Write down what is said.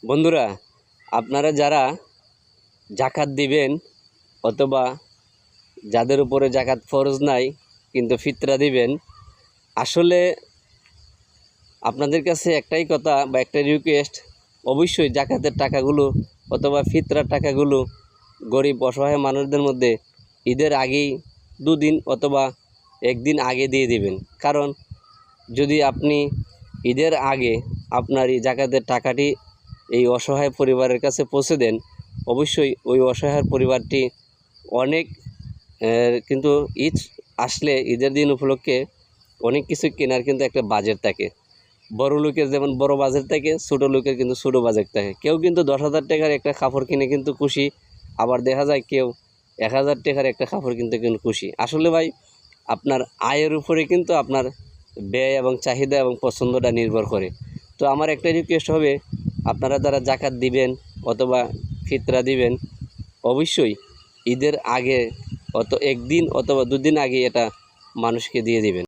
বন্ধুরা, আপনারা যারা জাকাত দিবেন অথবা যাদের উপরে জাকাত ফরজ নাই কিন্তু ফিতরা দিবেন, আসলে আপনাদের কাছে একটাই কথা বা একটাই রিকোয়েস্ট, অবশ্যই জাকাতের টাকাগুলো অথবা ফিতরার টাকাগুলো গরিব অসহায় মানুষদের মধ্যে ঈদের আগেই 2 দিন অথবা 1 দিন আগে দিয়ে দিবেন। কারণ যদি আপনি ঈদের আগে আপনার এই জাকাতের টাকাটি এই অসহায় পরিবারের কাছে পৌঁছে দেন, অবশ্যই ওই অসহায় পরিবারটি অনেক কিন্তু ঈদ আসলে ঈদের দিন উপলক্ষে অনেক কিছু কেনার কিন্তু একটা বাজেট থাকে। বড় লোকের যেমন বড় বাজেট থাকে, ছোটো লোকের কিন্তু ছোটো বাজেট থাকে। কেউ কিন্তু 10,000 টাকার একটা কাপড় কিনে কিন্তু খুশি, আবার দেখা যায় কেউ 1,000 টাকার একটা কাপড় কিনতে কিন্তু খুশি। আসলে ভাই, আপনার আয়ের উপরে কিন্তু আপনার ব্যয় এবং চাহিদা এবং পছন্দটা নির্ভর করে। তো আমার একটা রিকোয়েস্ট হবে, আপনারা যারা জাকাত দিবেন অথবা ফিতরা দিবেন, অবশ্যই ঈদের আগে 1 দিন অথবা 2 দিন আগে এটা মানুষকে দিয়ে দিবেন।